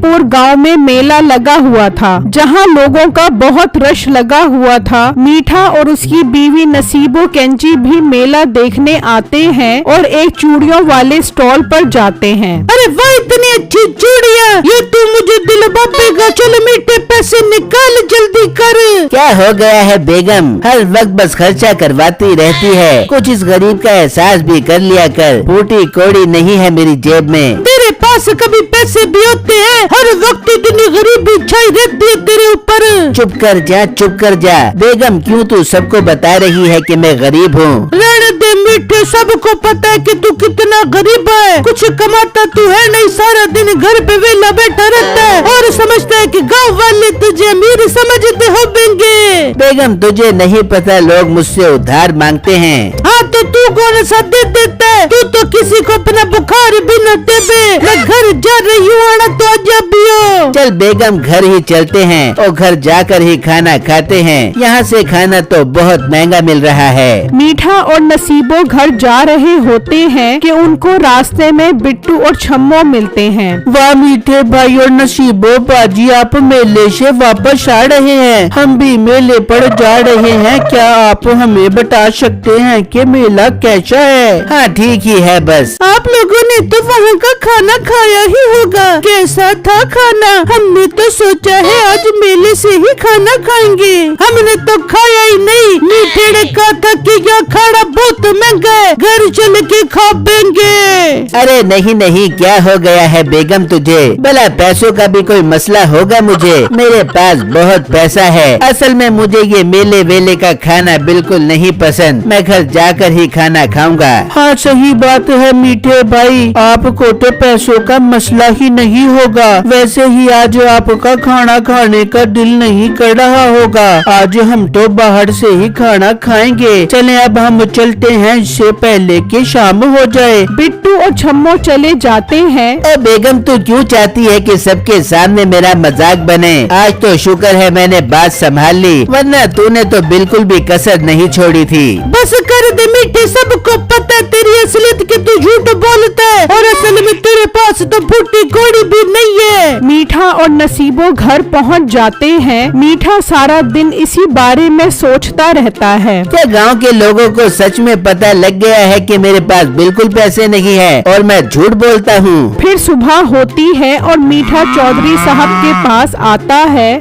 नसीबपुर गांव में मेला लगा हुआ था, जहां लोगों का बहुत रश लगा हुआ था। मीठा और उसकी बीवी नसीबो केंची भी मेला देखने आते हैं और एक चूड़ियों वाले स्टॉल पर जाते हैं। अरे वाह, इतनी अच्छी चूड़ियाँ, ये तू मुझे दिलवा देगा। चल मीठे, पैसे निकाल जल्दी कर। क्या हो गया है बेगम, हर वक्त बस खर्चा करवाती रहती है। कुछ इस गरीब का एहसास भी कर लिया कर। फूटी कौड़ी नहीं है मेरी जेब में। तेरे पास कभी पैसे भी होते हैं? हर वक्त इतनी गरीबी छाई रहती है तेरे ऊपर। चुप कर जा, चुप कर जा बेगम, क्यों तू सबको बता रही है कि मैं गरीब हूँ? रहने दे मीठे, सबको पता है कि तू कितना गरीब है। कुछ कमाता तू है नहीं, सारा दिन घर पे वेला बैठा रहता है और समझता है कि गाँव वाले तुझे अमीर समझते होंगे। बेगम तुझे नहीं पता, लोग मुझसे उधार मांगते हैं। हाँ तो तू कौन सा दे देता है? तू तो किसी को अपना बुखार भी न देवे। मैं घर जा रही हूँ, आना तो आजा भी हो। चल बेगम घर ही चलते हैं और घर जाकर ही खाना खाते हैं। यहाँ से खाना तो बहुत महंगा मिल रहा है। मीठा और नसीबो घर जा रहे होते हैं कि उनको रास्ते में बिट्टू और छम्मो मिलते हैं। वाह मीठे भाई और नसीबो बाजी, आप मेले से वापस आ रहे हैं। हम भी मेले पर जा रहे हैं। क्या आप हमें बता सकते हैं कि मेला कैसा है? हाँ ठीक ही है बस। आप लोगों ने तो वहाँ का खाना खाया ही होगा। कैसा था खाना? हमने तो सोचा है आज मेले से ही खाना खाएंगे। हमने तो खाया ही नहीं। मीठे ने कहा था कि यह खाना बहुत महंगा है, घर चल के खा लेंगे। अरे नहीं नहीं, क्या हो गया है बेगम तुझे? भला पैसों का भी कोई मसला होगा मुझे? मेरे पास बहुत पैसा है। असल में मुझे ये मेले वेले का खाना बिल्कुल नहीं पसंद। मैं घर जाकर ही खाना खाऊंगा। हाँ सही बात है मीठे भाई, आपको तो पैसों का मसला ही नहीं होगा। वैसे ही आज आपका खाना खाने का दिल नहीं कर रहा होगा। आज हम तो बाहर से ही खाना खाएंगे। चलें अब हम चलते हैं, इससे पहले कि शाम हो जाए। बिट्टू और छम्मो चले जाते हैं। बेगम तू क्यों चाहती है कि सबके सामने मेरा मजाक बने? आज तो शुक्र है मैंने बात संभाल ली, वरना तूने तो बिल्कुल भी कसर नहीं छोड़ी थी। बस कर दे मीठे, सबको पता है तेरी असलियत कि तू झूठ बोलता है और असल में तेरे पास तो फूटी कौड़ी भी नहीं है। मीठा और नसीबो घर पहुंच जाते हैं। मीठा सारा दिन इसी बारे में सोचता रहता है। क्या गांव के लोगों को सच में पता लग गया है कि मेरे पास बिल्कुल पैसे नहीं है और मैं झूठ बोलता हूँ? फिर सुबह होती है और मीठा चौधरी साहब के पास आता है।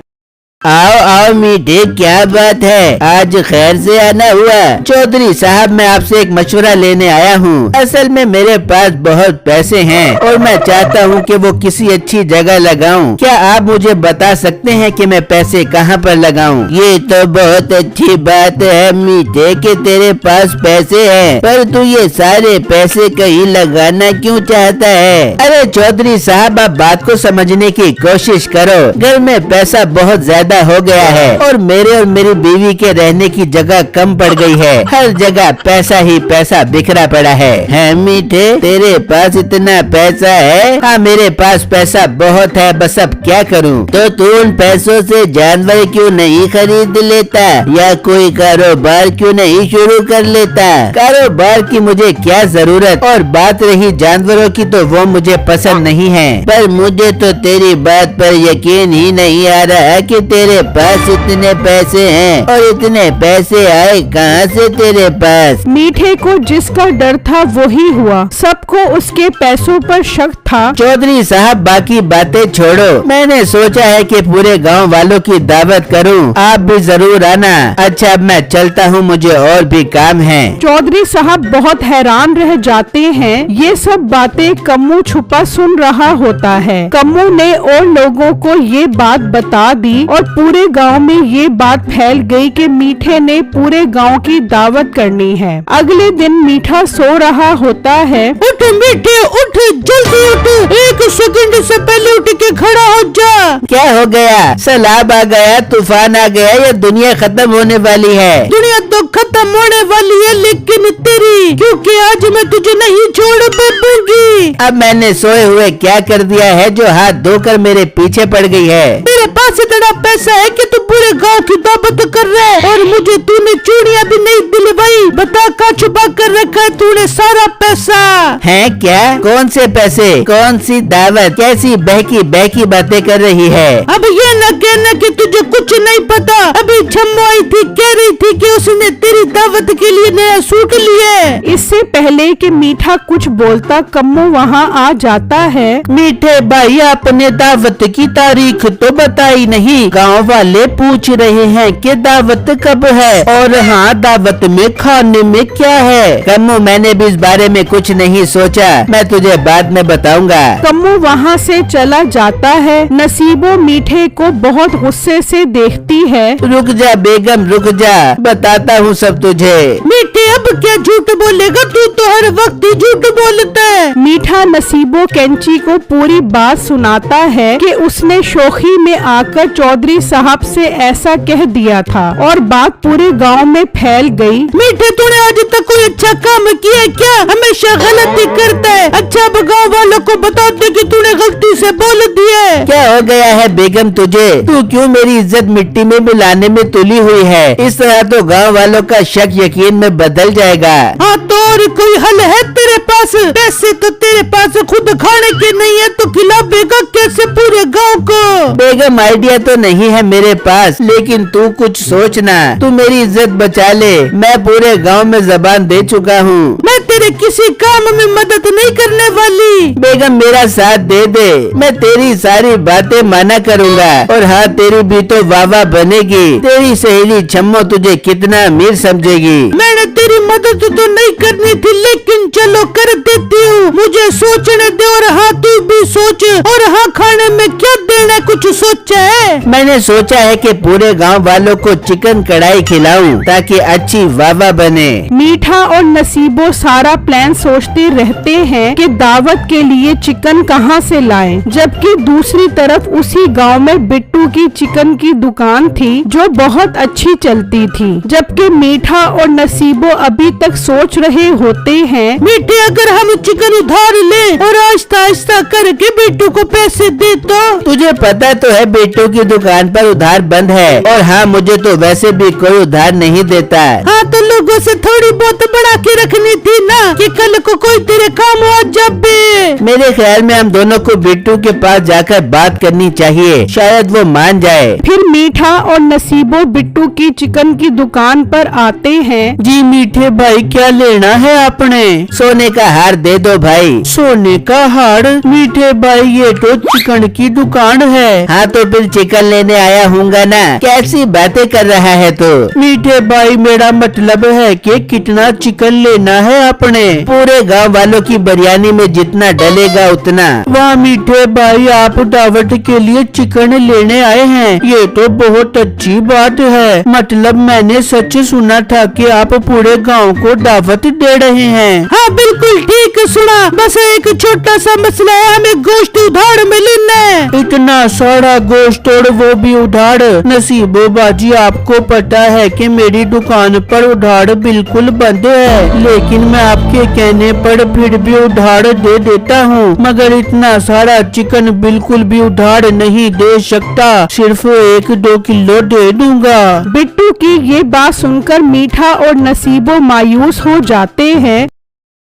आओ आओ मीठे, क्या बात है, आज खैर से आना हुआ? चौधरी साहब मैं आपसे एक मशवरा लेने आया हूँ। असल में मेरे पास बहुत पैसे हैं और मैं चाहता हूँ कि वो किसी अच्छी जगह लगाऊं। क्या आप मुझे बता सकते हैं कि मैं पैसे कहाँ पर लगाऊं? ये तो बहुत अच्छी बात है मीठे कि तेरे पास पैसे हैं, पर तू ये सारे पैसे कहीं लगाना क्यों चाहता है? अरे चौधरी साहब आप बात को समझने की कोशिश करो। घर में पैसा बहुत ज्यादा हो गया है और मेरे और मेरी बीवी के रहने की जगह कम पड़ गई है। हर जगह पैसा ही पैसा बिखरा पड़ा है मीठे, तेरे पास इतना पैसा है? हाँ मेरे पास पैसा बहुत है, बस अब क्या करूँ? तो तू उन पैसों से जानवर क्यों नहीं खरीद लेता या कोई कारोबार क्यों नहीं शुरू कर लेता? कारोबार की मुझे क्या जरूरत, और बात रही जानवरों की तो वो मुझे पसंद नहीं है। पर मुझे तो तेरी बात पर यकीन ही नहीं आ रहा कि तेरे पास इतने पैसे हैं, और इतने पैसे आए कहाँ से तेरे पास? मीठे को जिसका डर था वही हुआ। सबको उसके पैसों पर शक था। चौधरी साहब बाकी बातें छोड़ो, मैंने सोचा है कि पूरे गांव वालों की दावत करूं, आप भी जरूर आना। अच्छा अब मैं चलता हूं, मुझे और भी काम है। चौधरी साहब बहुत हैरान रह जाते हैं। ये सब बातें कम्मू छुपा सुन रहा होता है। कम्मू ने और लोगों को ये बात बता दी और पूरे गांव में ये बात फैल गई कि मीठे ने पूरे गांव की दावत करनी है। अगले दिन मीठा सो रहा होता है। उठ मीठे उठ, जल्दी उठ, एक सेकंड से पहले उठ के खड़ा हो जा। क्या हो गया? सैलाब आ गया, तूफान आ गया या दुनिया खत्म होने वाली है? दुनिया तो खत्म होने वाली है लेकिन तेरी, क्योंकि आज मैं तुझे नहीं छोड़ पाऊंगी। अब मैंने सोए हुए क्या कर दिया है जो हाथ धोकर मेरे पीछे पड़ गई है? तेरे पास इतना बड़ा पैसा है कि तू पूरे गांव की दावत कर रहा है और मुझे तूने चूड़ियां भी नहीं दिलवाई। बता कहाँ छुपा कर रखा है तूने सारा पैसा? है क्या? कौन से पैसे? कौन सी दावत? कैसी बहकी बहकी बातें कर रही है? अब ये न कहना कि तुझे कुछ नहीं पता। अभी छम्मो आई थी, कह रही थी कि उसने तेरी दावत के लिए नया सूट लिया है। इससे पहले कि मीठा कुछ बोलता कम्मू वहाँ आ जाता है। मीठे भाई, आपने दावत की तारीख तो बताई नहीं। गांव वाले पूछ रहे हैं कि दावत कब है और हाँ, दावत में खाने में क्या है? कम्मू, मैंने भी इस बारे में कुछ नहीं सोचा, मैं तुझे बाद में बताऊंगा। कम्मू वहाँ से चला जाता है। नसीबो मीठे को बहुत गुस्से से देखती है। रुक जा बेगम, रुक जा, बताता हूँ सब तुझे। मीठे, अब क्या झूठ बोलेगा? तू तो हर वक्त ही झूठ बोलता है। मीठा नसीबो कैंची को पूरी बात सुनाता है कि उसने शोखी में आकर चौधरी साहब से ऐसा कह दिया था और बात पूरे गांव में फैल गई। मीठे, तूने आज तक कोई अच्छा काम किया है क्या? हमेशा गलती करता है। अच्छा, अब गाँव वालों को बता दे कि तूने गलती से बोल दिया है। क्या हो गया है बेगम तुझे? तू क्यों मेरी इज्जत मिट्टी में मिलाने में तुली हुई है? इस तरह तो गांव वालों का शक यकीन में बदल जाएगा। हाँ, तो और कोई हल है तेरे पास? पैसे तो तेरे पास खुद खाने के नहीं है तो खिलाएगा कैसे पूरे गांव को? बेगम, आइडिया तो नहीं है मेरे पास, लेकिन तू कुछ सोचना। तू मेरी इज्जत बचा ले, मैं पूरे गांव में जबान दे चुका हूँ। मैं तेरे किसी काम में मदद नहीं करने वाली। बेगम, मेरा साथ दे दे, मैं तेरी सारी बातें माना करूँगा और हाँ, तेरी भी तो वाह बनेगी। तेरी सहेली छम्मो तुझे कितना अमीर समझेगी। मैंने तेरी मदद तो नहीं करनी थी, लेकिन चलो कर देती हूँ। मुझे सोचने दे और हाँ, तू भी सोच। और हाँ, खाने में क्या देना, कुछ सोचा है? मैंने सोचा है कि पूरे गांव वालों को चिकन कढ़ाई खिलाऊं ताकि अच्छी वाह बने। मीठा और नसीबो सारा प्लान सोचते रहते हैं कि दावत के लिए चिकन कहां से लाएं, जबकि दूसरी तरफ उसी गांव में बिट्टू की चिकन की दुकान थी जो बहुत अच्छी चलती थी। जबकि मीठा और नसीबो अभी तक सोच रहे होते हैं, मीठे, अगर हम चिकन उधार ले और आहिस्ता आहिस्ता करके बिट्टू को पैसे दे तो? तुझे पता तो है बिट्टू की दुकान पर उधार बंद है और हाँ, मुझे तो वैसे भी कोई उधार नहीं देता। हाँ, तो लोगों से थोड़ी बहुत बढ़ा के रखनी थी ना कि कल को कोई तेरे काम आ जाए। मेरे ख्याल में हम दोनों को बिट्टू के पास जाकर बात करनी चाहिए, शायद वो मान जाए। फिर मीठा और नसीबो बिट्टू की चिकन की दुकान पर आते हैं। जी मीठे भाई, क्या लेना है आपने? सोने का हार दे दो भाई। सोने का हार? मीठे भाई, ये तो चिकन की दुकान है। हाँ, तो फिर चिकन लेने आया हूँगा ना। कैसी बातें कर रहा है तू? मीठे भाई, मेरा मतलब है कि कितना चिकन लेना है आपने? पूरे गांव वालों की बिरयानी में जितना डलेगा उतना। वाह मीठे भाई, आप दावत के लिए चिकन लेने आए हैं, ये तो बहुत अच्छी बात है। मतलब मैंने सच सुना था कि आप पूरे गांव को दावत दे रहे हैं। हाँ, बिल्कुल ठीक सुना। बस एक छोटा सा मसला है, हमें गोश्त उधार में लेना है। इतना सारा गोश्त और वो भी उधार? नसीबो बाजी, आपको पता है कि मेरी दुकान पर उधार बिल्कुल बंद है, लेकिन मैं आपके कहने पर फिर भी उधार दे देता हूँ। मगर इतना सारा चिकन बिल्कुल भी उधार नहीं दे सकता, सिर्फ 1-2 किलो दे दूंगा। बिट्टू की ये बात सुनकर मीठा और नसीबो मायूस हो जाते हैं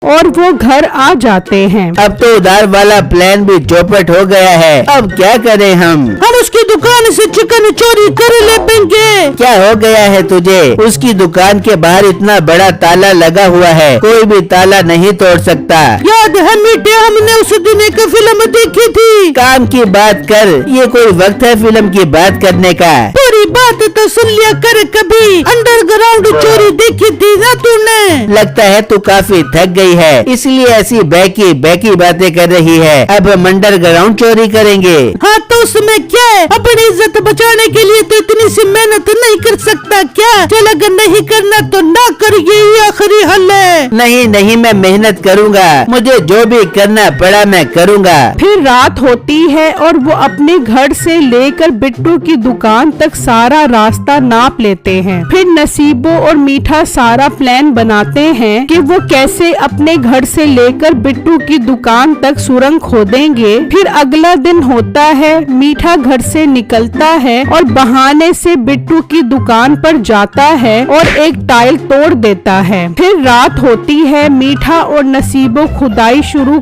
और वो घर आ जाते हैं। अब तो उधार वाला प्लान भी चौपट हो गया है, अब क्या करें हम? उसकी दुकान से चिकन चोरी कर लेंगे। क्या हो गया है तुझे? उसकी दुकान के बाहर इतना बड़ा ताला लगा हुआ है, कोई भी ताला नहीं तोड़ सकता। याद है मीठे, हमने उस दिन एक फिल्म देखी थी। काम की बात कर, ये कोई वक्त है फिल्म की बात करने का? पूरी बात तो सुन लिया कर। कभी अंडरग्राउंड चोरी देखी थी ना तूने? लगता है तू काफी थक गई है, इसलिए ऐसी बैकी बातें कर रही है। अब हम अंडरग्राउंड चोरी करेंगे। हाँ, तो उसमें क्या है? अपनी इज्जत बचाने के लिए तो इतनी सी मेहनत नहीं कर सकता क्या? चल, अगर नहीं करना तो ना कर, यही आखिरी हल है। नहीं, मैं मेहनत करूँगा, मुझे जो भी करना पड़ा मैं करूँगा। फिर रात होती है और वो अपने घर से लेकर बिट्टू की दुकान तक सारा रास्ता नाप लेते हैं। फिर नसीबो और मीठा सारा प्लान बनाते हैं कि वो कैसे अपने घर से लेकर बिट्टू की दुकान तक सुरंग खोदेंगे। फिर अगला दिन होता है, मीठा घर से निकलता है और बहाने से बिट्टू की दुकान पर जाता है और एक टाइल तोड़ देता है। फिर रात होती है, मीठा और नसीबो खुदाई शुरू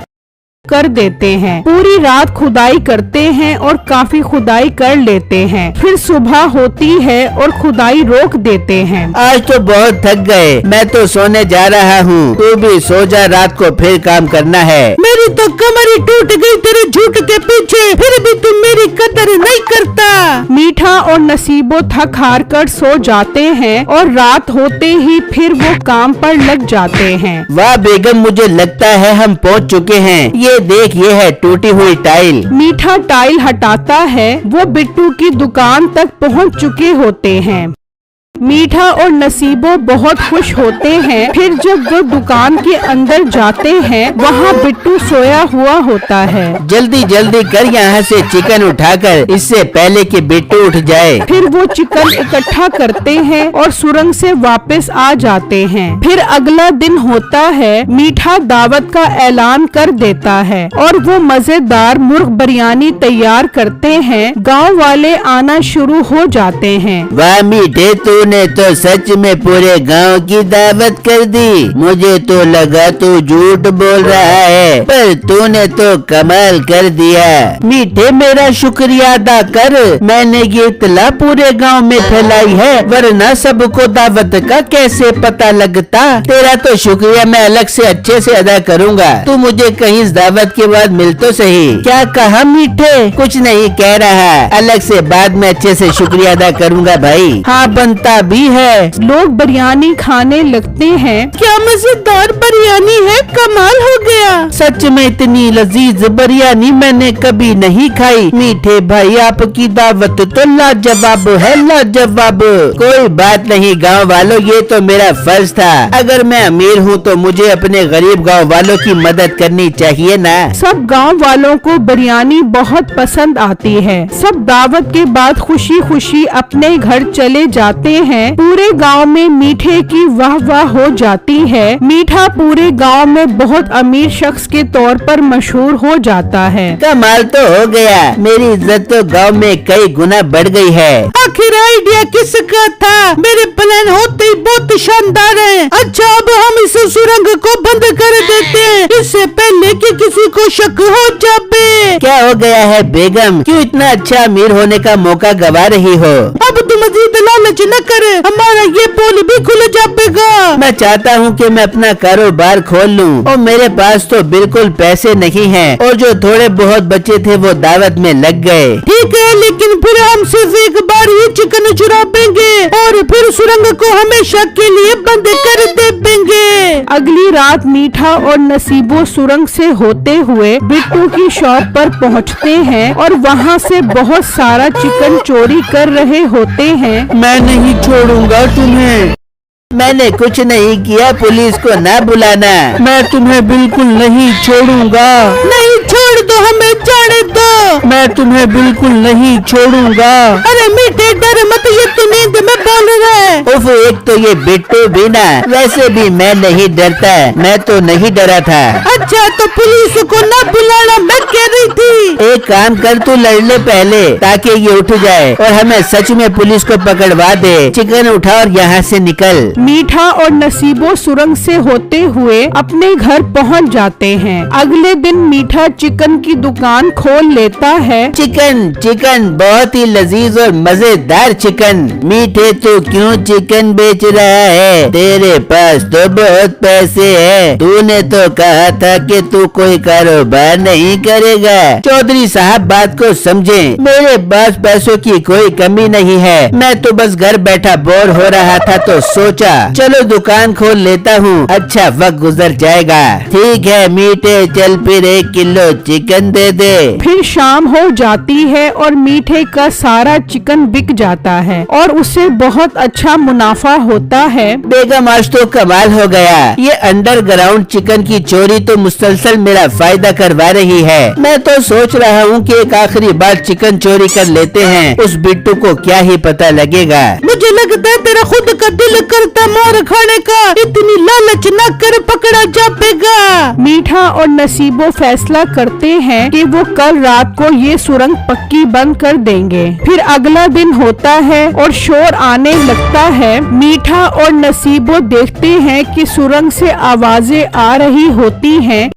कर देते हैं। पूरी रात खुदाई करते हैं और काफी खुदाई कर लेते हैं। फिर सुबह होती है और खुदाई रोक देते हैं। आज तो बहुत थक गए, मैं तो सोने जा रहा हूँ। तू भी सो जा, रात को फिर काम करना है। मेरी तो कमर ही टूट गई तेरे झूठ के पीछे, फिर भी तुम मेरी कदर नहीं करता। मीठा और नसीबो थक हार कर सो जाते हैं और रात होते ही फिर वो काम पर लग जाते हैं। वाह बेगम, मुझे लगता है हम पहुँच चुके हैं। ये देख, ये है टूटी हुई टाइल। मीठा टाइल हटाता है, वो बिट्टू की दुकान तक पहुंच चुके होते हैं। मीठा और नसीबो बहुत खुश होते हैं। फिर जब वो दुकान के अंदर जाते हैं, वहाँ बिट्टू सोया हुआ होता है। जल्दी जल्दी कर यहाँ से चिकन उठाकर, इससे पहले कि बिट्टू उठ जाए। फिर वो चिकन इकट्ठा करते हैं और सुरंग से वापस आ जाते हैं। फिर अगला दिन होता है, मीठा दावत का ऐलान कर देता है और वो मजेदार मुर्ग बिरयानी तैयार करते हैं। गाँव वाले आना शुरू हो जाते हैं। वाह मीठे, तूने तो सच में पूरे गांव की दावत कर दी। मुझे तो लगा तू झूठ बोल रहा है, पर तूने तो कमाल कर दिया। मीठे, मेरा शुक्रिया अदा कर। मैंने ये इत्तला पूरे गांव में फैलाई है, वरना सबको दावत का कैसे पता लगता। तेरा तो शुक्रिया मैं अलग से अच्छे से अदा करूँगा। तू मुझे कहीं इस दावत के बाद मिल तो सही। क्या कहा मीठे? कुछ नहीं कह रहा, अलग से बाद में अच्छे से शुक्रिया अदा करूँगा भाई। हाँ, बनता भी है। लोग बिरयानी खाने लगते हैं। क्या मजेदार बिरयानी है, कमाल हो गया। सच में इतनी लजीज बिरयानी मैंने कभी नहीं खाई। मीठे भाई, आपकी दावत तो लाजवाब है, लाजवाब। कोई बात नहीं गांव वालों, ये तो मेरा फर्ज था। अगर मैं अमीर हूँ तो मुझे अपने गरीब गांव वालों की मदद करनी चाहिए ना। सब गांव वालों को बिरयानी बहुत पसंद आती है। सब दावत के बाद खुशी खुशी अपने घर चले जाते हैं। पूरे गांव में मीठे की वाह वाह हो जाती है। मीठा पूरे गांव में बहुत अमीर शख्स के तौर पर मशहूर हो जाता है। कमाल तो हो गया, मेरी इज्जत तो गांव में कई गुना बढ़ गई है। आखिर आइडिया किसका था? मेरे प्लान होते ही बहुत शानदार है। अच्छा, अब हम इस सुरंग को बंद कर देते हैं, इससे पहले कि किसी को शक हो जाए। क्या हो गया है बेगम, क्यों इतना अच्छा अमीर होने का मौका गवा रही हो? अब तुम मजीद लालच न कर, हमारा ये पोल भी खुल जाएगा। मैं चाहता हूँ कि मैं अपना कारोबार खोल लूँ और मेरे पास तो बिल्कुल पैसे नहीं हैं और जो थोड़े बहुत बचे थे वो दावत में लग गए। ठीक है, लेकिन फिर हम सिर्फ एक बार ही चिकन चुरा देंगे और फिर सुरंग को हमेशा के लिए बंद कर देंगे। अगली रात मीठा और नसीबो सुरंग से होते हुए बिट्टू की शॉप पर पहुंचते हैं और वहां से बहुत सारा चिकन चोरी कर रहे होते हैं। मैं नहीं छोड़ूंगा तुम्हें। मैंने कुछ नहीं किया, पुलिस को ना बुलाना। मैं तुम्हें बिल्कुल नहीं छोड़ूंगा। नहीं छोड़ दो, हमें जाने दो। मैं तुम्हें बिल्कुल नहीं छोड़ूंगा। अरे मीठे, डर मत, ये तो नींद में बोल रहा है। उफ, एक तो ये बिट्टू भी ना, वैसे भी मैं नहीं डरता, मैं तो नहीं डरा था। अच्छा, तो पुलिस को ना बुलाना मैं कह रही थी। एक काम कर, तू लड़ ले पहले ताकि ये उठ जाए और हमें सच में पुलिस को पकड़वा दे। चिकन उठा और यहाँ से निकल। मीठा और नसीबो सुरंग से होते हुए अपने घर पहुंच जाते हैं। अगले दिन मीठा चिकन की दुकान खोल लेता है। चिकन चिकन, बहुत ही लजीज और मजेदार चिकन। मीठे, तू क्यों चिकन बेच रहा है? तेरे पास तो बहुत पैसे हैं। तूने तो कहा था कि तू कोई कारोबार नहीं करेगा। चौधरी साहब बात को समझे, मेरे पास पैसों की कोई कमी नहीं है। मैं तो बस घर बैठा बोर हो रहा था तो सोचा चलो दुकान खोल लेता हूँ, अच्छा वक्त गुजर जाएगा। ठीक है मीठे, चल फिर 1 किलो चिकन दे दे। फिर शाम हो जाती है और मीठे का सारा चिकन बिक जाता है और उसे बहुत अच्छा मुनाफा होता है। बेगम आज तो कमाल हो गया, ये अंडरग्राउंड चिकन की चोरी तो मुसलसल मेरा फायदा करवा रही है। मैं तो सोच रहा हूँ कि एक आखिरी बार चिकन चोरी कर लेते हैं, उस बिट्टू को क्या ही पता लगेगा। मुझे लगता है तेरा खुद का दिल करता मार खाने का, इतनी लालच न कर, पकड़ा जाएगा। मीठा और नसीबो फैसला करते हैं कि वो कल रात को ये सुरंग पक्की बंद कर देंगे। फिर अगला दिन होता है और शोर आने लगता है। मीठा और नसीबो देखते हैं कि सुरंग से आवाजें आ रही होती हैं।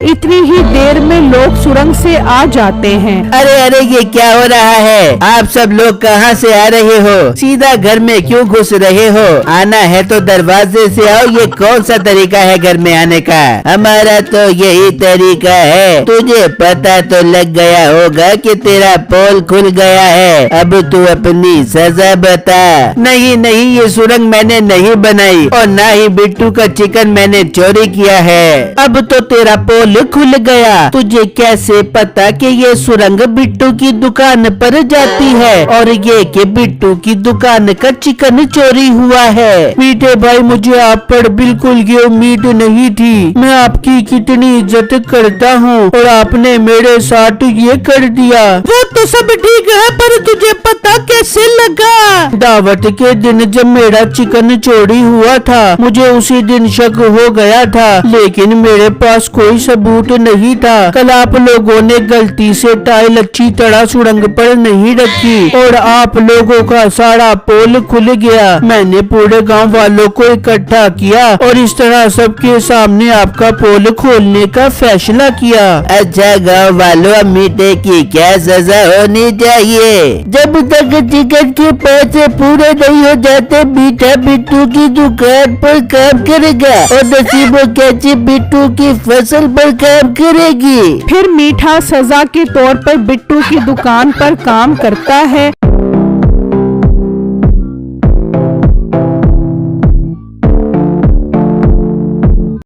इतनी ही देर में लोग सुरंग से आ जाते हैं। अरे अरे ये क्या हो रहा है? आप सब लोग कहाँ से आ रहे हो? सीधा घर में क्यों घुस रहे हो? आना है तो दरवाजे से आओ, ये कौन सा तरीका है घर में आने का? हमारा तो यही तरीका है। तुझे पता तो लग गया होगा कि तेरा पोल खुल गया है, अब तू अपनी सजा बता। नहीं नहीं, ये सुरंग मैंने नहीं बनाई और ना ही बिट्टू का चिकन मैंने चोरी किया है। अब तो तेरा पोल खुल गया। तुझे कैसे पता कि ये सुरंग बिट्टू की दुकान पर जाती है और ये कि बिट्टू की दुकान का चिकन चोरी हुआ है? मीठे भाई, मुझे आप पर बिल्कुल ये उम्मीद नहीं थी। मैं आपकी कितनी इज्जत करता हूँ और आपने मेरे साथ ये कर दिया। वो तो सब ठीक है, पर तुझे पता कैसे लगा? दावत के दिन जब मेरा चिकन चोरी हुआ था, मुझे उसी दिन शक हो गया था, लेकिन मेरे पास कोई सबूत नहीं था। कल आप लोगों ने गलती से टाइल अच्छी तरह सुरंग पर नहीं रखी और आप लोगों का सारा पोल खुल गया। मैंने पूरे गांव वालों को इकट्ठा किया और इस तरह सबके सामने आपका पोल खोलने का फैसला किया। अच्छा गाँव वालों, मीठे की क्या सजा होनी चाहिए? जब तक चिकन के पैसे पूरे नहीं हो जाते, मीठा बिट्टू की दुकान पर काम करेगा और नसीबो कैची बिट्टू की फसल पर काम करेगी। फिर मीठा सजा के तौर पर बिट्टू की दुकान पर काम करता है